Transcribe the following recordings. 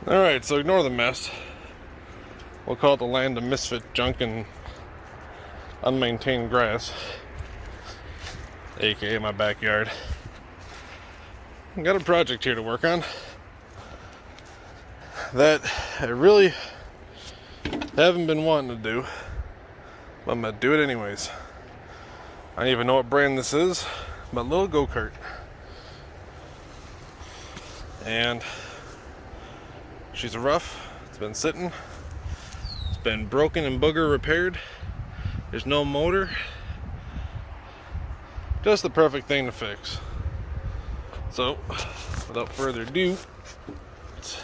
Alright, so ignore the mess. We'll call it the land of misfit junk and unmaintained grass, aka my backyard. Got a project here to work on that I really haven't been wanting to do, but I'm gonna do it anyways. I don't even know what brand this is, but little Gokart. And she's rough. It's been sitting. It's been broken and booger repaired. There's no motor. Just the perfect thing to fix. So, without further ado, let's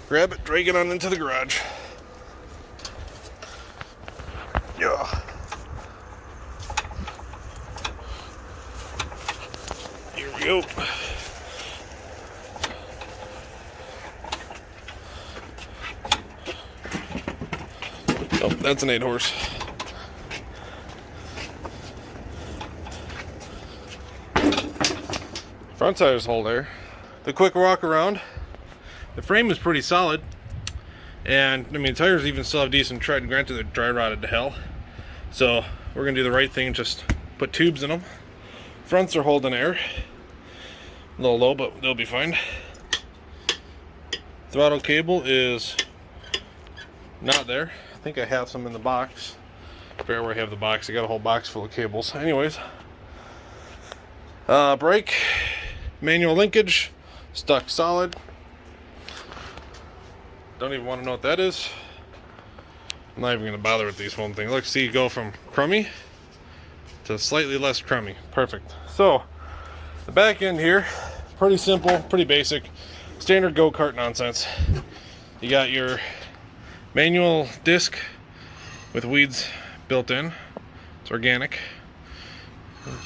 grab it, drag it on into the garage. Yeah. Here we go. Oh, that's an 8-horse. Front tires hold there. The quick walk around. The frame is pretty solid, and I mean, tires even still have decent tread. Granted, they're dry rotted to hell, so we're gonna do the right thing. Just put tubes in them. Fronts are holding air. A little low, but they'll be fine. Throttle cable is not there. I think I have some in the box. Where I have the box, I got a whole box full of cables. Anyways, brake, manual linkage, stuck solid. Don't even want to know what that is. I'm not even going to bother with these one things. Look, see, you go from crummy to slightly less crummy. Perfect. So, the back end here, pretty simple, pretty basic, standard go-kart nonsense. You got your manual disc with weeds built in. It's organic.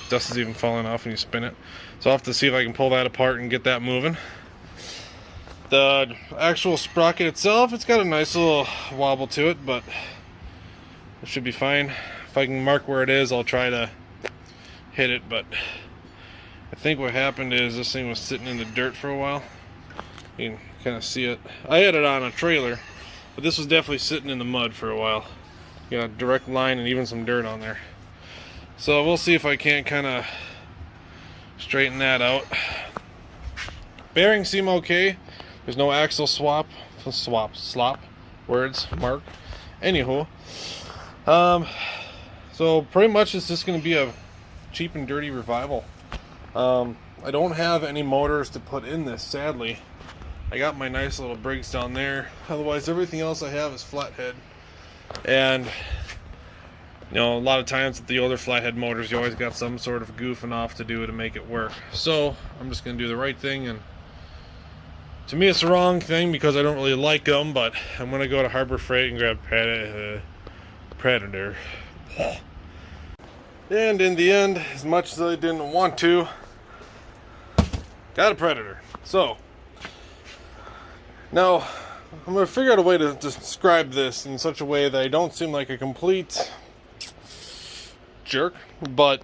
Dust is even falling off when you spin it. So I'll have to see if I can pull that apart and get that moving. The actual sprocket itself, it's got a nice little wobble to it, but it should be fine. If I can mark where it is, I'll try to hit it, but I think what happened is this thing was sitting in the dirt for a while. You can kind of see it. I had it on a trailer, but this was definitely sitting in the mud for a while. You got a direct line and even some dirt on there. So we'll see if I can't kind of straighten that out. Bearings seem okay. There's no axle slop, words, mark. Anywho, so pretty much it's just going to be a cheap and dirty revival. I don't have any motors to put in this, sadly. I got my nice little brakes down there. Otherwise, everything else I have is flathead. And you know, a lot of times with the older flathead motors, you always got some sort of goofing off to do to make it work. So I'm just gonna do the right thing, and to me it's the wrong thing because I don't really like them, but I'm gonna go to Harbor Freight and grab Predator. And in the end, as much as I didn't want to, got a Predator. So now I'm going to figure out a way to describe this in such a way that I don't seem like a complete jerk, but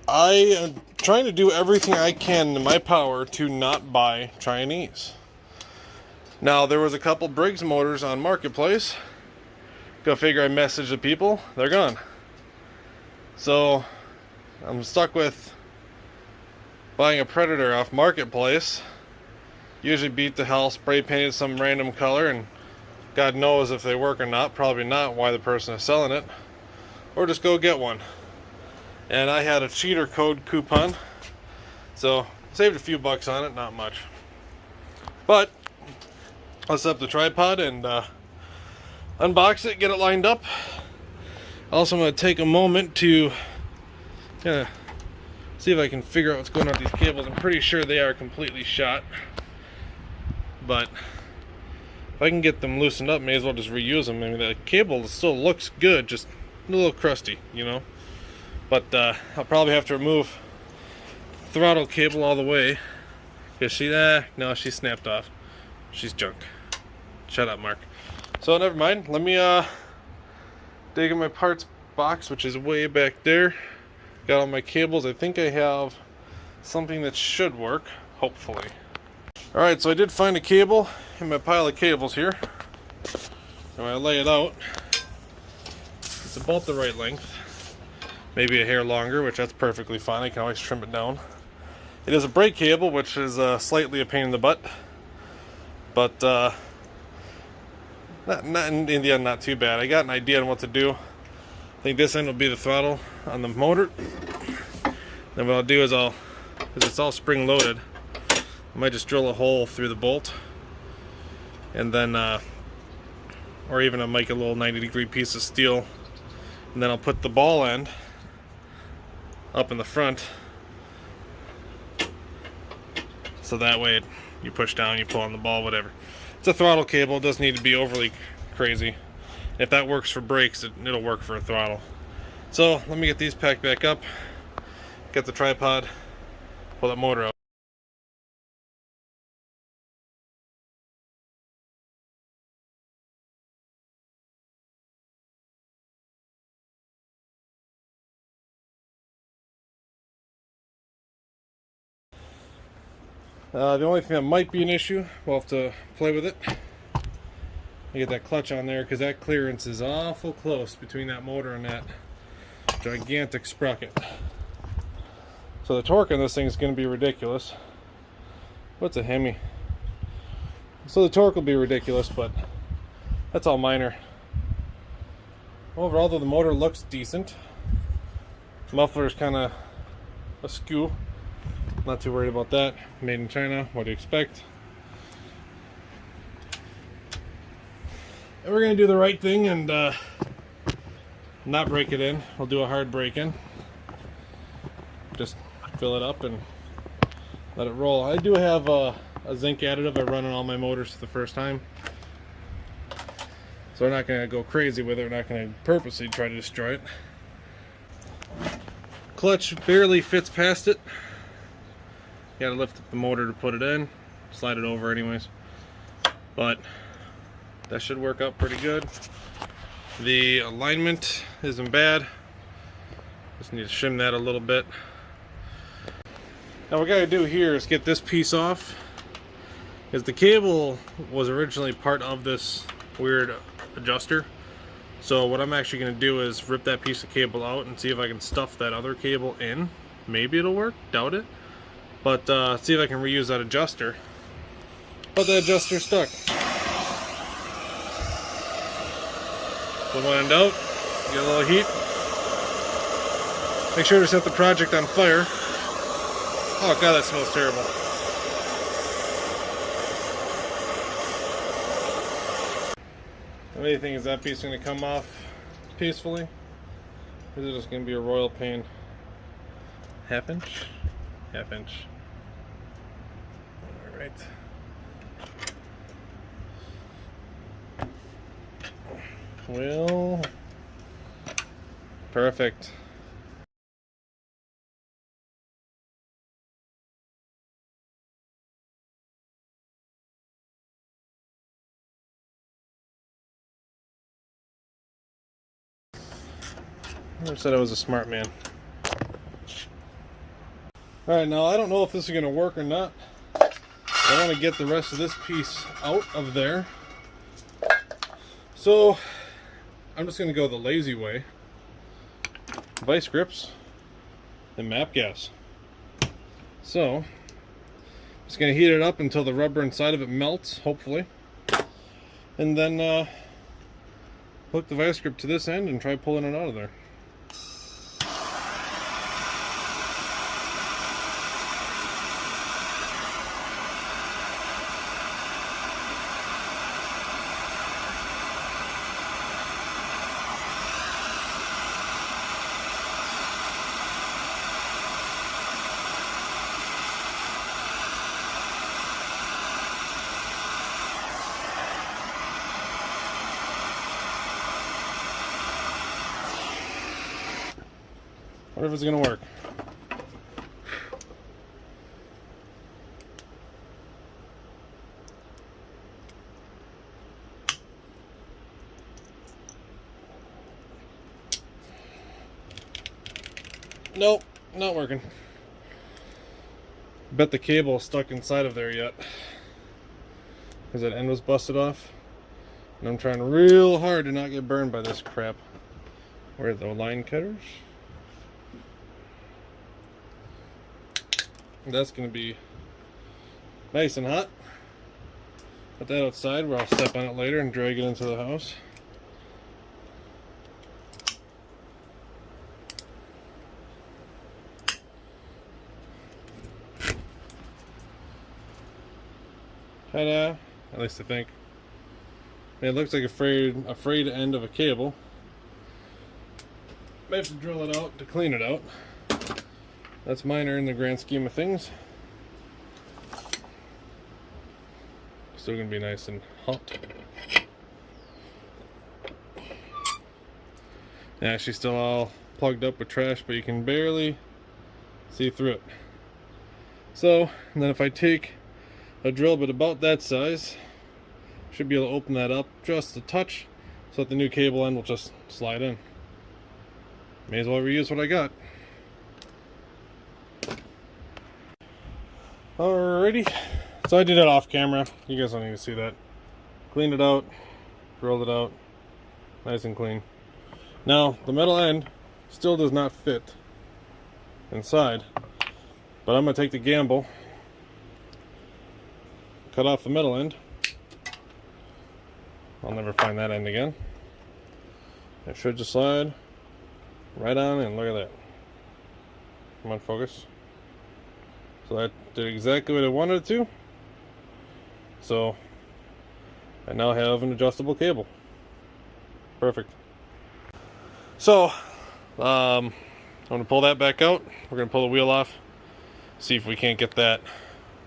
I am trying to do everything I can in my power to not buy Chinese. Now, there was a couple Briggs motors on Marketplace. Go figure, I messaged the people, they're gone. So I'm stuck with buying a Predator off Marketplace. Usually beat the hell, spray painted some random color, and God knows if they work or not. Probably not, why the person is selling it. Or just go get one. And I had a cheater code coupon, so saved a few bucks on it, not much. But I'll set up the tripod and unbox it, get it lined up. Also, I'm going to take a moment to see if I can figure out what's going on with these cables. I'm pretty sure they are completely shot. But if I can get them loosened up, may as well just reuse them. I mean, the cable still looks good, just a little crusty, you know. But I'll probably have to remove the throttle cable all the way. Because no, she snapped off. She's junk. Shut up, Mark. So never mind. Let me dig in my parts box, which is way back there. Got all my cables. I think I have something that should work, hopefully. Alright, so I did find a cable in my pile of cables here. And when I lay it out, it's about the right length. Maybe a hair longer, which that's perfectly fine. I can always trim it down. It is a brake cable, which is slightly a pain in the butt. But not in the end, not too bad. I got an idea on what to do. I think this end will be the throttle on the motor. Then what I'll do is because it's all spring loaded, I might just drill a hole through the bolt, and then or even I'll make a little 90-degree piece of steel, and then I'll put the ball end up in the front, so that way you push down, you pull on the ball, whatever. It's a throttle cable. It doesn't need to be overly crazy. If that works for brakes, it'll work for a throttle. So let me get these packed back up, get the tripod, pull that motor out. The only thing that might be an issue, we'll have to play with it. You get that clutch on there, because that clearance is awful close between that motor and that gigantic sprocket. So the torque on this thing is going to be ridiculous. What's a Hemi? So the torque will be ridiculous, but that's all minor. Overall, though, the motor looks decent. Muffler is kind of askew. Not too worried about that. Made in China, what do you expect? And we're going to do the right thing and not break it in. We'll do a hard break in. Just fill it up and let it roll. I do have a zinc additive I run on all my motors for the first time. So we're not going to go crazy with it. We're not going to purposely try to destroy it. Clutch barely fits past it. You gotta lift up the motor to put it in, slide it over anyways, but that should work out pretty good. The alignment isn't bad, just need to shim that a little bit. Now what we gotta do here is get this piece off, because the cable was originally part of this weird adjuster. So what I'm actually gonna do is rip that piece of cable out and see if I can stuff that other cable in. Maybe it'll work, doubt it. But see if I can reuse that adjuster. But the adjuster's stuck. Pull one end out, get a little heat. Make sure to set the project on fire. Oh god, that smells terrible. The main thing is that piece is going to come off peacefully. Or is it just going to be a royal pain? Half inch? Half inch. Alright. Well, perfect. I said I was a smart man. Alright, now I don't know if this is going to work or not. I want to get the rest of this piece out of there. So, I'm just going to go the lazy way. Vice grips and map gas. So, just going to heat it up until the rubber inside of it melts, hopefully. And then hook the vice grip to this end and try pulling it out of there. Wonder if it's gonna work. Nope, not working. Bet the cable is stuck inside of there yet. because that end was busted off. And I'm trying real hard to not get burned by this crap. Where are the line cutters? That's going to be nice and hot. Put that outside where I'll step on it later and drag it into the house. Ta-da! At least I think. It looks like a frayed end of a cable. May have to drill it out to clean it out. That's minor in the grand scheme of things. Still gonna be nice and hot. Yeah, she's still all plugged up with trash, but you can barely see through it. So, and then if I take a drill bit about that size, should be able to open that up just a touch so that the new cable end will just slide in. May as well reuse what I got. Alrighty, so I did it off camera. You guys don't need to see that. Cleaned it out, drilled it out, nice and clean. Now, the metal end still does not fit inside, but I'm going to take the gamble, cut off the metal end. I'll never find that end again. It should just slide right on in. Look at that. Come on, focus. So that did exactly what I wanted it to. So I now have an adjustable cable. Perfect. So I'm going to pull that back out. We're going to pull the wheel off. See if we can't get that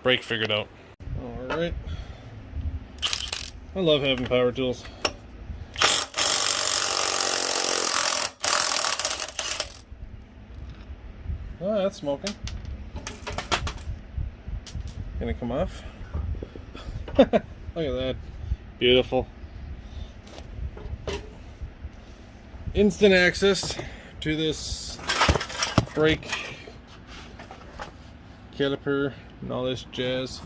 brake figured out. Alright. I love having power tools. Oh, that's smoking. Gonna come off. Look at that. Beautiful. Instant access to this brake caliper and all this jazz.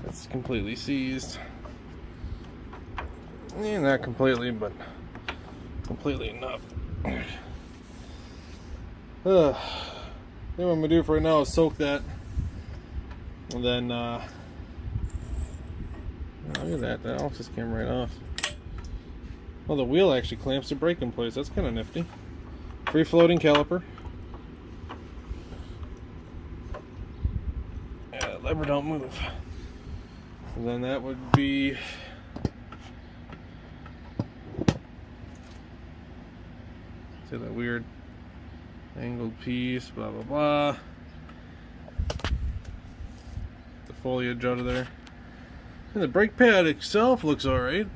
It's completely seized. Not completely, but completely enough. Then what I'm gonna do for right now is soak that, and then look at that. That all just came right off. Well, the wheel actually clamps the brake in place. That's kind of nifty. Free floating caliper. Yeah, that lever don't move. And then that would be. See that weird angled piece, blah blah blah. The foliage out of there. And the brake pad itself looks alright.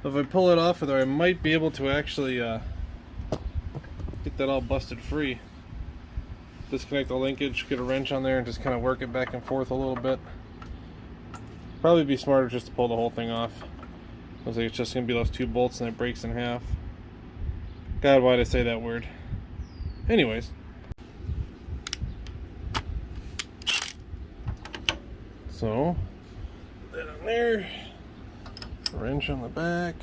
If I pull it off of there, I might be able to actually get that all busted free. Disconnect the linkage, get a wrench on there, and just kind of work it back and forth a little bit. Probably be smarter just to pull the whole thing off. Looks like it's just going to be those two bolts and it breaks in half. God, why'd I say that word? Anyways. So, that on there. Wrench on the back.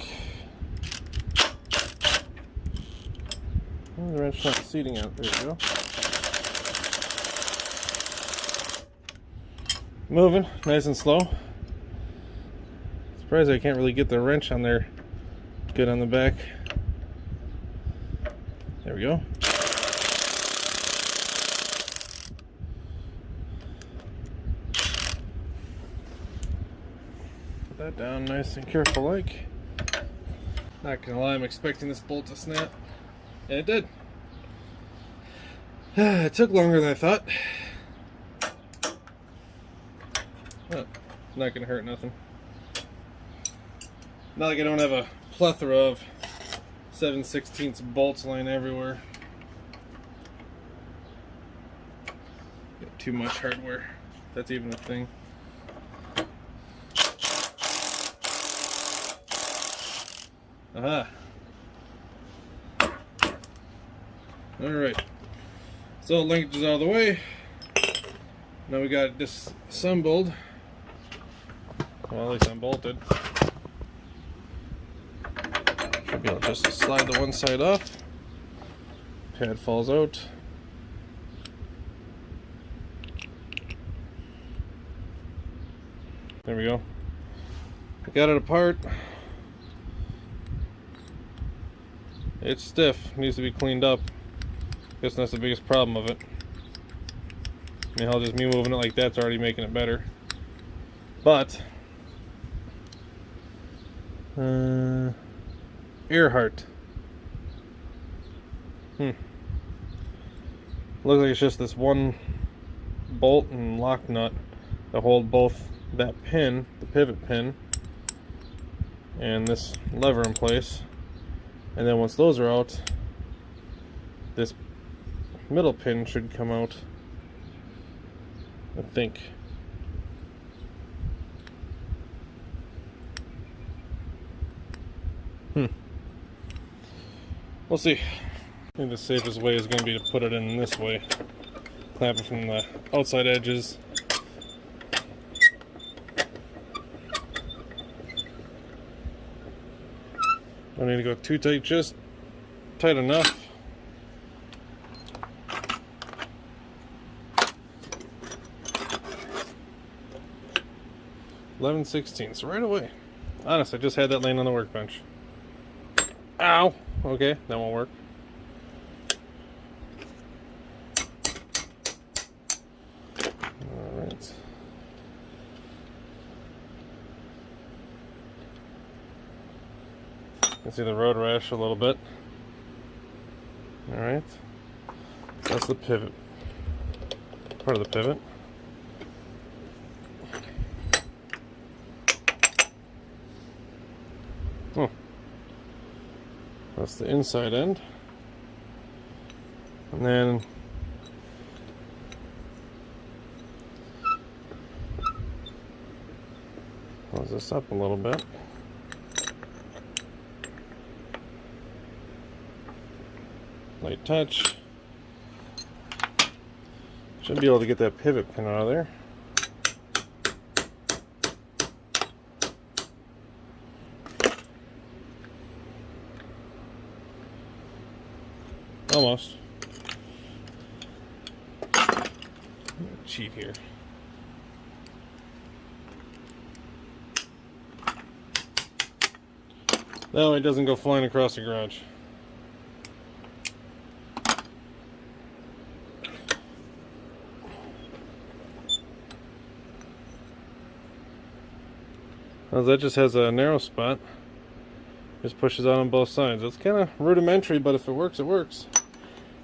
Oh, the wrench not seating out. There we go. Moving, nice and slow. Surprised I can't really get the wrench on there good on the back. There we go. Put that down nice and careful like. Not gonna lie, I'm expecting this bolt to snap. And it did. It took longer than I thought. But not gonna hurt nothing. Not like I don't have a plethora of 7/16 bolts lying everywhere. Got too much hardware. That's even a thing. Aha. Alright. So linkage is out of the way. Now we got it disassembled. Well, at least unbolted. Should be able to just slide the one side off. Pad falls out. There we go. Got it apart. It's stiff. Needs to be cleaned up. Guess that's the biggest problem of it. I mean, hell, just me moving it like that's already making it better. But Earhart. Looks like it's just this one bolt and lock nut that hold both that pin, the pivot pin, and this lever in place. And then once those are out, this middle pin should come out, I think. We'll see. I think the safest way is going to be to put it in this way. Clamp it from the outside edges. Don't need to go too tight, just tight enough. $11.16 right away. Honest, I just had that laying on the workbench. Ow! Okay, that won't work. Alright. You can see the road rash a little bit. Alright. That's the pivot. Part of the pivot. Oh. That's the inside end. And then close this up a little bit. Light touch. Should be able to get that pivot pin out of there. Almost. Cheat here. That way it doesn't go flying across the garage. Now that just has a narrow spot. Just pushes out on both sides. It's kind of rudimentary, but if it works, it works.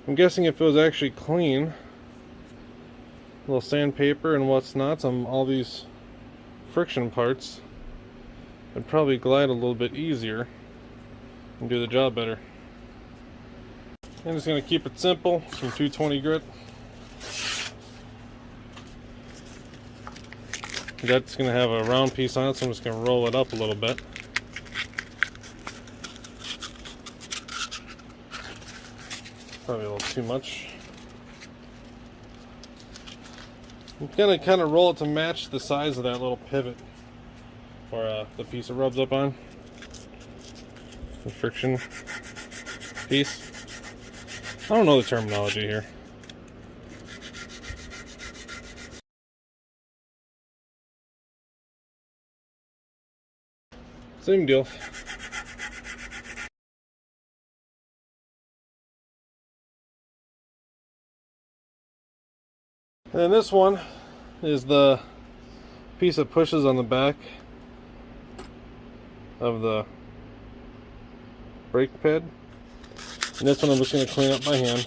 I'm guessing if it was actually clean, a little sandpaper and what's not on all these friction parts, it'd probably glide a little bit easier and do the job better. I'm just going to keep it simple, some 220 grit. That's going to have a round piece on it, so I'm just going to roll it up a little bit. Probably a little too much. I'm going to kind of roll it to match the size of that little pivot, or the piece it rubs up on. The friction piece. I don't know the terminology here. Same deal. And then this one is the piece that pushes on the back of the brake pad. And this one I'm just going to clean up by hand.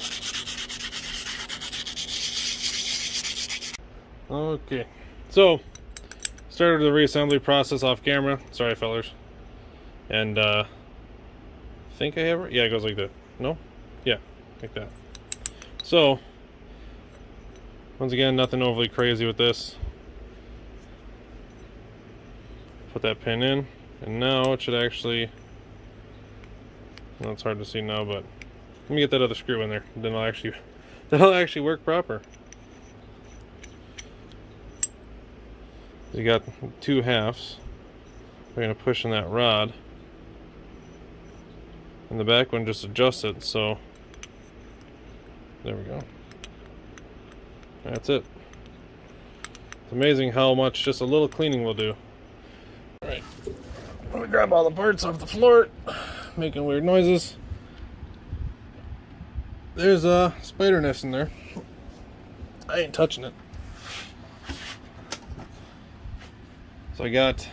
Okay, so started the reassembly process off camera. Sorry, fellers. And I think I have it. Yeah, it goes like that. No? Yeah, like that. So once again, nothing overly crazy with this. Put that pin in, and now it should actually, well, it's hard to see now, but let me get that other screw in there. Then that'll actually work proper. You got two halves. We're going to push in that rod. And the back one, just adjust it, so there we go. That's it. It's amazing how much just a little cleaning will do. Alright, let me grab all the parts off the floor, making weird noises. There's a spider nest in there. I ain't touching it. So I got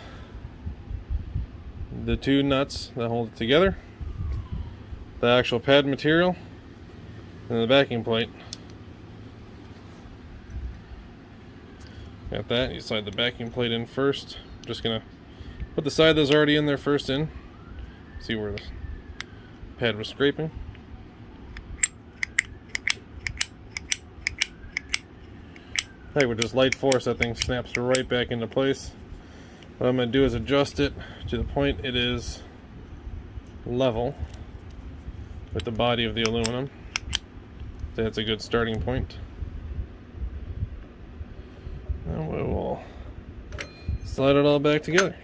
the two nuts that hold it together, the actual pad material, and the backing plate. Got that. You slide the backing plate in first. Just gonna put the side that's already in there first in. See where the pad was scraping. Hey, with just light force, that thing snaps right back into place. What I'm going to do is adjust it to the point it is level with the body of the aluminum. That's a good starting point. And we will slide it all back together.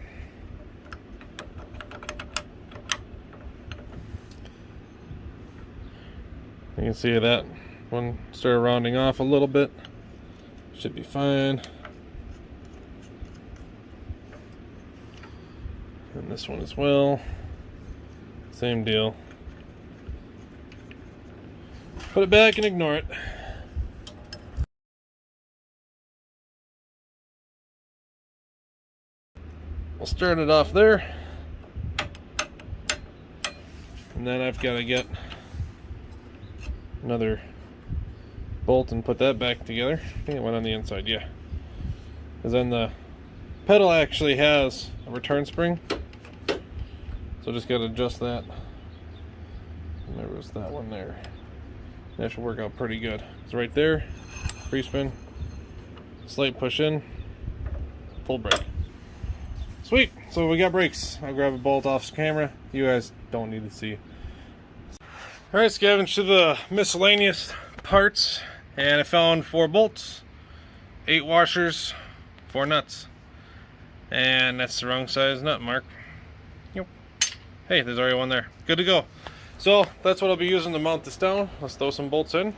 You can see that one started rounding off a little bit. Should be fine. And this one as well. Same deal. Put it back and ignore it. We'll start it off there. And then I've got to get another bolt and put that back together. I think it went on the inside, yeah. Because then the pedal actually has a return spring. So just got to adjust that. And there was that one there. That should work out pretty good. It's right there. Free spin. Slight push in. Full brake. Sweet. So we got brakes. I'll grab a bolt off camera. You guys don't need to see. Alright, scavenged to the miscellaneous parts. And I found 4 bolts, 8 washers, 4 nuts. And that's the wrong size nut mark. Yep. Hey, there's already one there. Good to go. So that's what I'll be using to mount this down. Let's throw some bolts in.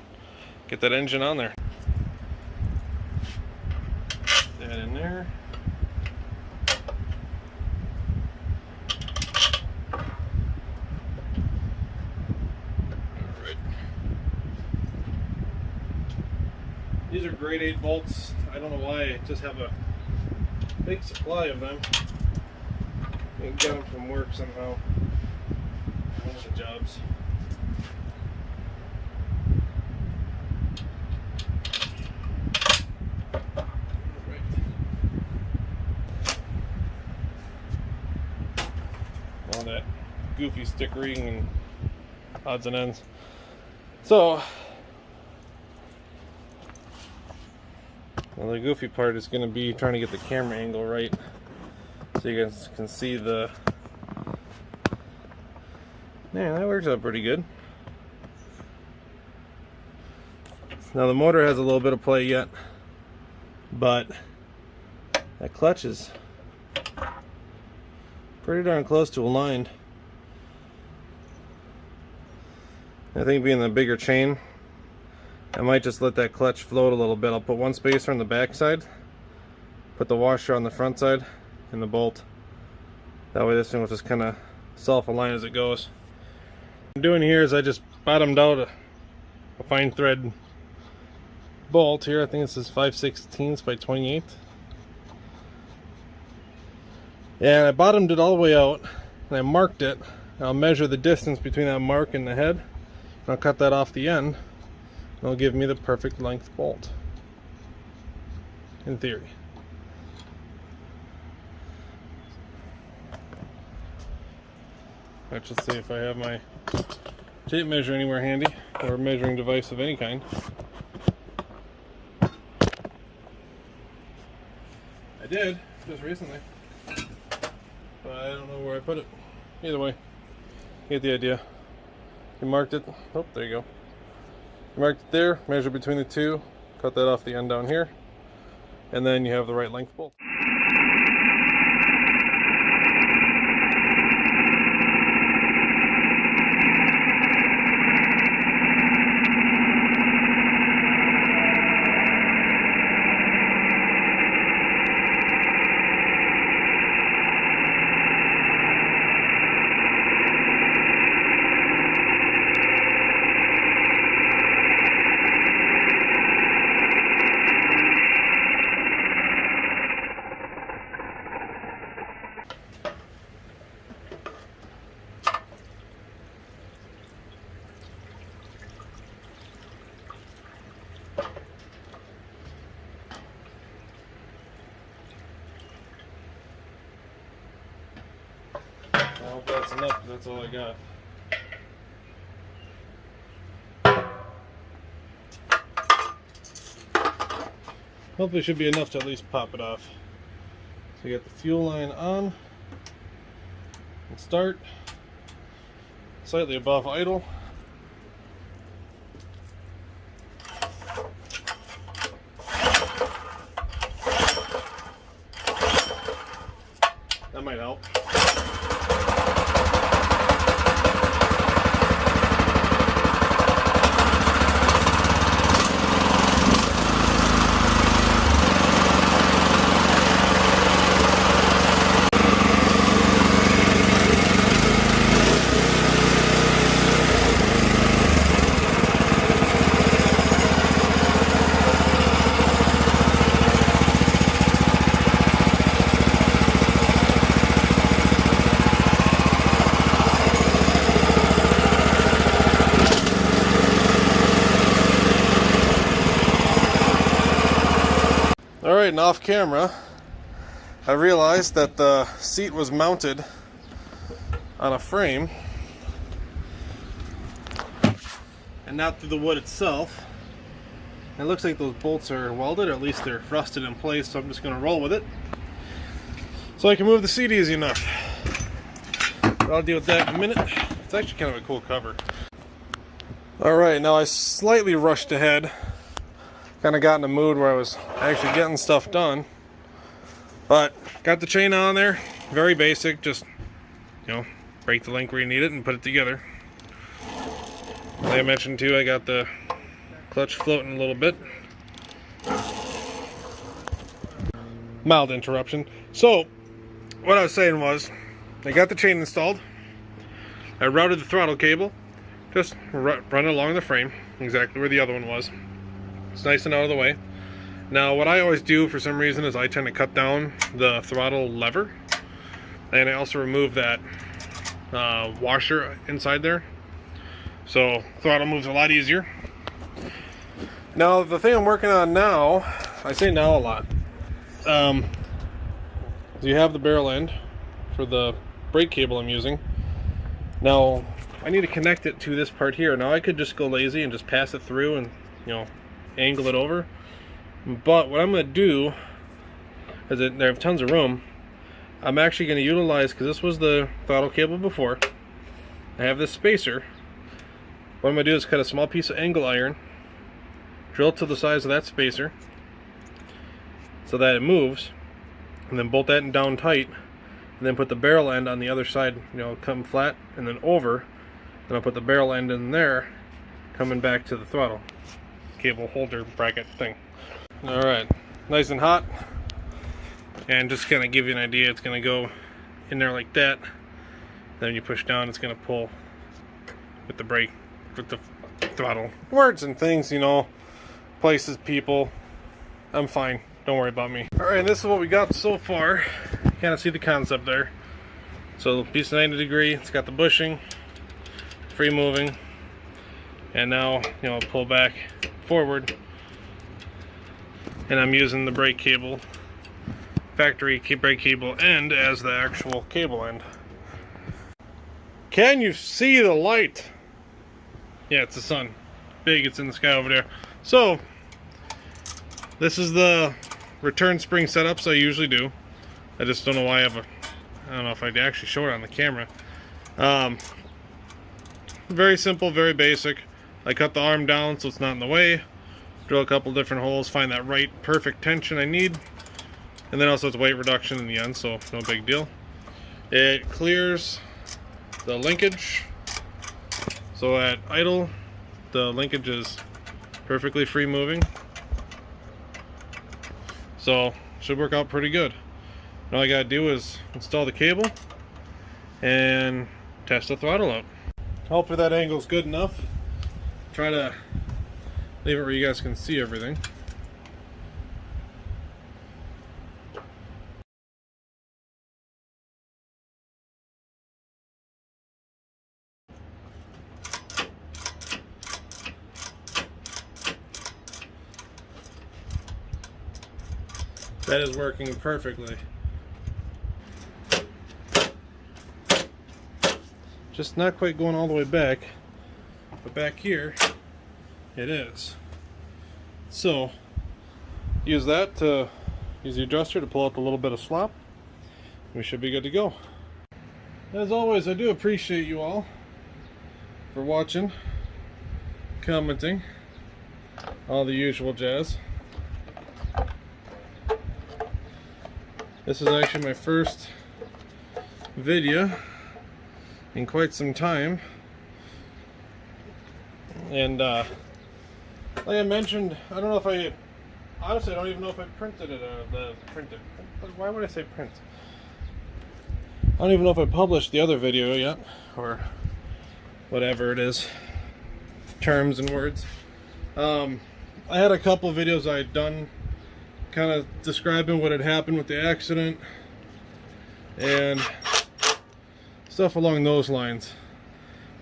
Get that engine on there. Put that in there. These are grade 8 bolts. I don't know why, I just have a big supply of them. I got them from work somehow. One of the jobs. Right. All that goofy stickering and odds and ends. So, well, the goofy part is going to be trying to get the camera angle right so you guys can see the... Yeah, that works out pretty good. Now the motor has a little bit of play yet, but that clutch is pretty darn close to aligned. I think being the bigger chain, I might just let that clutch float a little bit. I'll put one spacer on the back side, put the washer on the front side, and the bolt. That way this thing will just kind of self-align as it goes. What I'm doing here is I just bottomed out a fine thread bolt here. I think this is 5/16 by 28. And I bottomed it all the way out, and I marked it. I'll measure the distance between that mark and the head, and I'll cut that off the end. It'll give me the perfect length bolt, in theory. Let's just see if I have my tape measure anywhere handy, or a measuring device of any kind. I did, just recently, but I don't know where I put it. Either way, you get the idea. You marked it. Oh, there you go. You marked it there, measure between the two, cut that off the end down here, and then you have the right length bolt. hope that's enough, because that's all I got. Hopefully it should be enough to at least pop it off. So you got the fuel line on. And start. Slightly above idle. That might help. Alright, and off camera, I realized that the seat was mounted on a frame and not through the wood itself. It looks like those bolts are welded, or at least they're rusted in place, so I'm just going to roll with it so I can move the seat easy enough. But I'll deal with that in a minute. It's actually kind of a cool cover. Alright, now I slightly rushed ahead. Kind of got in a mood where I was actually getting stuff done, but got the chain on there. Very basic, just, you know, break the link where you need it and put it together. Like I mentioned too, I got the clutch floating a little bit. Mild interruption. So what I was saying was, I got the chain installed. I routed the throttle cable, just run it along the frame, exactly where the other one was. It's nice and out of the way. Now what I always do for some reason is I tend to cut down the throttle lever, and I also remove that washer inside there, so throttle moves a lot easier. Now the thing I'm working on now, I say now a lot, you have the barrel end for the brake cable I'm using. Now I need to connect it to this part here. Now I could just go lazy and just pass it through and, you know, angle it over, but what I'm going to do is that they have tons of room. I'm actually going to utilize, because this was the throttle cable before, I have this spacer. What I'm going to do is cut a small piece of angle iron, drill it to the size of that spacer so that it moves, and then bolt that down tight, and then put the barrel end on the other side, you know, come flat and then over. Then I'll put the barrel end in there, coming back to the throttle cable holder bracket thing. Alright, nice and hot, and just kind of give you an idea, it's going to go in there like that. Then when you push down, it's going to pull with the brake, with the throttle. Words and things, you know, places, people. I'm fine, don't worry about me. Alright, and this is what we got so far. You kind of see the concept there. So piece of 90 degree, it's got the bushing, free moving, and now, you know, pull back forward, and I'm using the brake cable, factory brake cable end as the actual cable end. Can you see the light? Yeah, it's the sun. Big, it's in the sky over there. So this is the return spring setups I usually do. I just don't know why I have a, I don't know if I'd actually show it on the camera. Very simple, very basic. I cut the arm down so it's not in the way, drill a couple different holes, find that right perfect tension I need, and then also it's weight reduction in the end, so no big deal. It clears the linkage, so at idle the linkage is perfectly free moving, so should work out pretty good. All I gotta do is install the cable and test the throttle out. Hopefully that angle's good enough. Try to leave it where you guys can see everything. That is working perfectly. just not quite going all the way back, but back here it is. So use the adjuster to pull out a little bit of slop. We should be good to go. As always, I do appreciate you all for watching, commenting, all the usual jazz. This is actually my first video in quite some time, and like I mentioned, I don't know if I honestly, I don't even know if I printed it. Why would I say print? I don't even know if I published the other video yet, or whatever it is, terms and words. I had a couple of videos I had done kind of describing what had happened with the accident and stuff along those lines.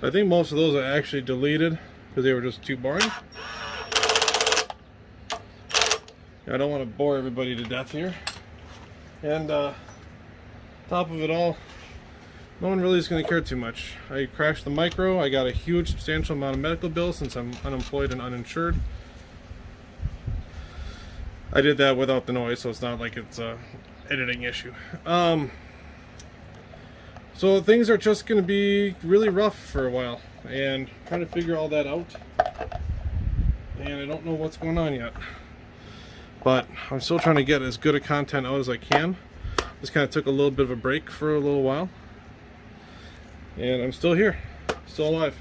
I think most of those I actually deleted because they were just too boring. I don't want to bore everybody to death here. And top of it all, no one really is going to care too much. I crashed the micro. I got a huge substantial amount of medical bills since I'm unemployed and uninsured. I did that without the noise, so it's not like it's a editing issue. So things are just going to be really rough for a while, and trying to figure all that out. And I don't know what's going on yet. But I'm still trying to get as good a content out as I can. Just kind of took a little bit of a break for a little while. And I'm still here. Still alive.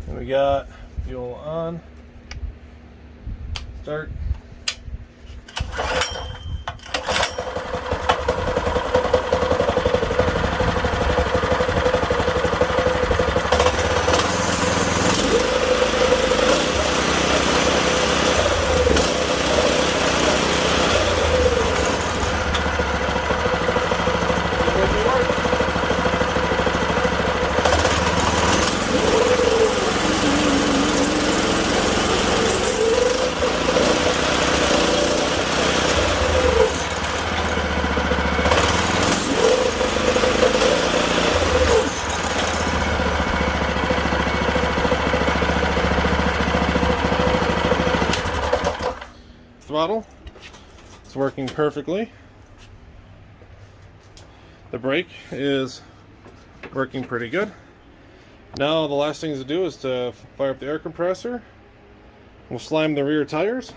And we got fuel on. Start. Throttle, it's working perfectly. The brake is working pretty good. Now the last thing to do is to fire up the air compressor. We'll slime the rear tires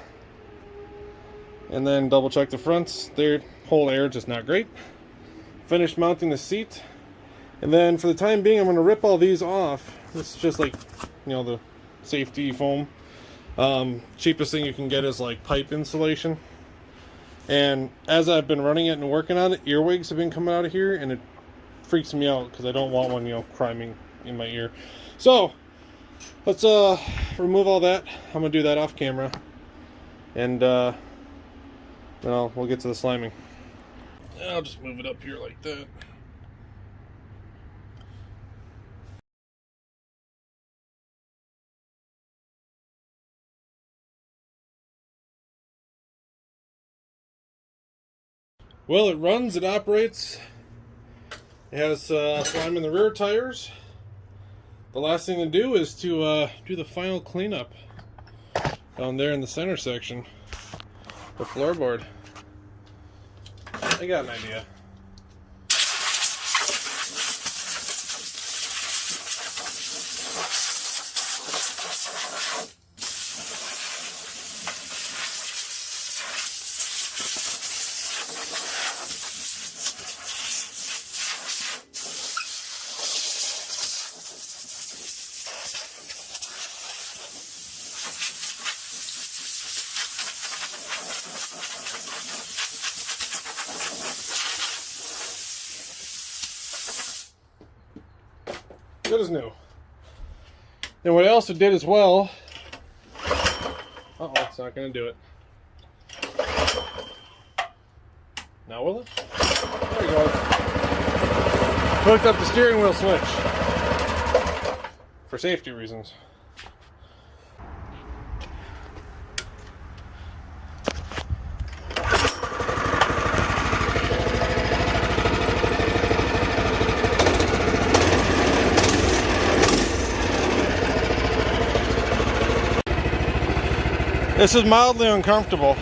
and then double check the fronts. Their whole air just not great. Finish mounting the seat, and then for the time being I'm going to rip all these off. This is just like, you know, the safety foam. Cheapest thing you can get is like pipe insulation, and as I've been running it and working on it, earwigs have been coming out of here, and it freaks me out because I don't want one, you know, priming in my ear. So let's remove all that. I'm gonna do that off camera, and then we'll get to the sliming. I'll just move it up here like that. Well, it runs, it operates. It has slime in the rear tires. The last thing to do is to do the final cleanup down there in the center section, the floorboard. I got an idea. Good as new. And what I also did as well, it's not going to do it. Now will it? There it goes. Hooked up the steering wheel switch for safety reasons. This is mildly uncomfortable.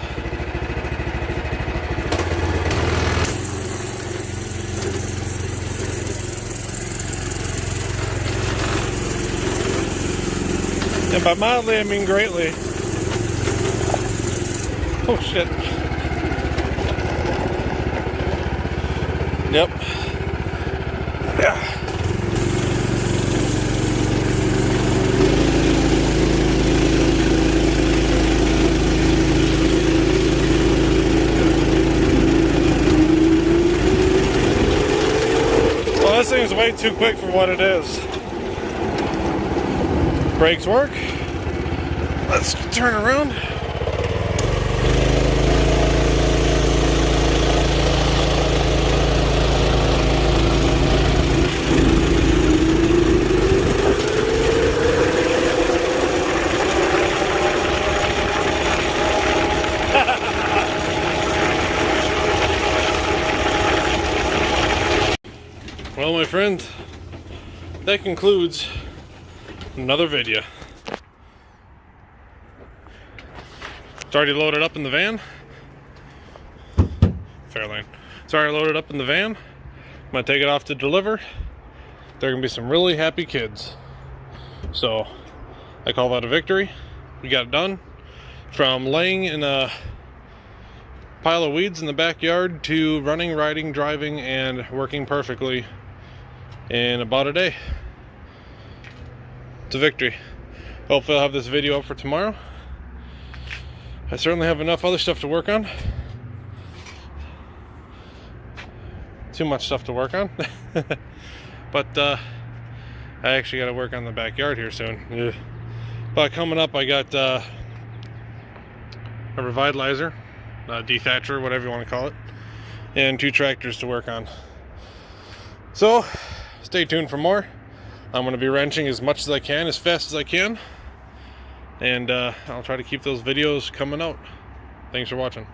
And by mildly, I mean greatly. Oh shit. Yep. Yeah. Well, this thing's way too quick for what it is. Brakes work. Let's turn around. Well, my friends, that concludes another video. It's already loaded up in the van. Fairlane. It's already loaded up in the van. I'm gonna take it off to deliver. There are gonna be some really happy kids. So I call that a victory. We got it done. From laying in a pile of weeds in the backyard to running, riding, driving, and working perfectly in about a day. It's a victory. Hopefully I'll have this video up for tomorrow. I certainly have enough other stuff to work on. Too much stuff to work on. But I actually got to work on the backyard here soon. Ugh. But coming up, I got a revitalizer, dethatcher, whatever you want to call it, and 2 tractors to work on. So stay tuned for more. I'm going to be wrenching as much as I can, as fast as I can, and I'll try to keep those videos coming out. Thanks for watching.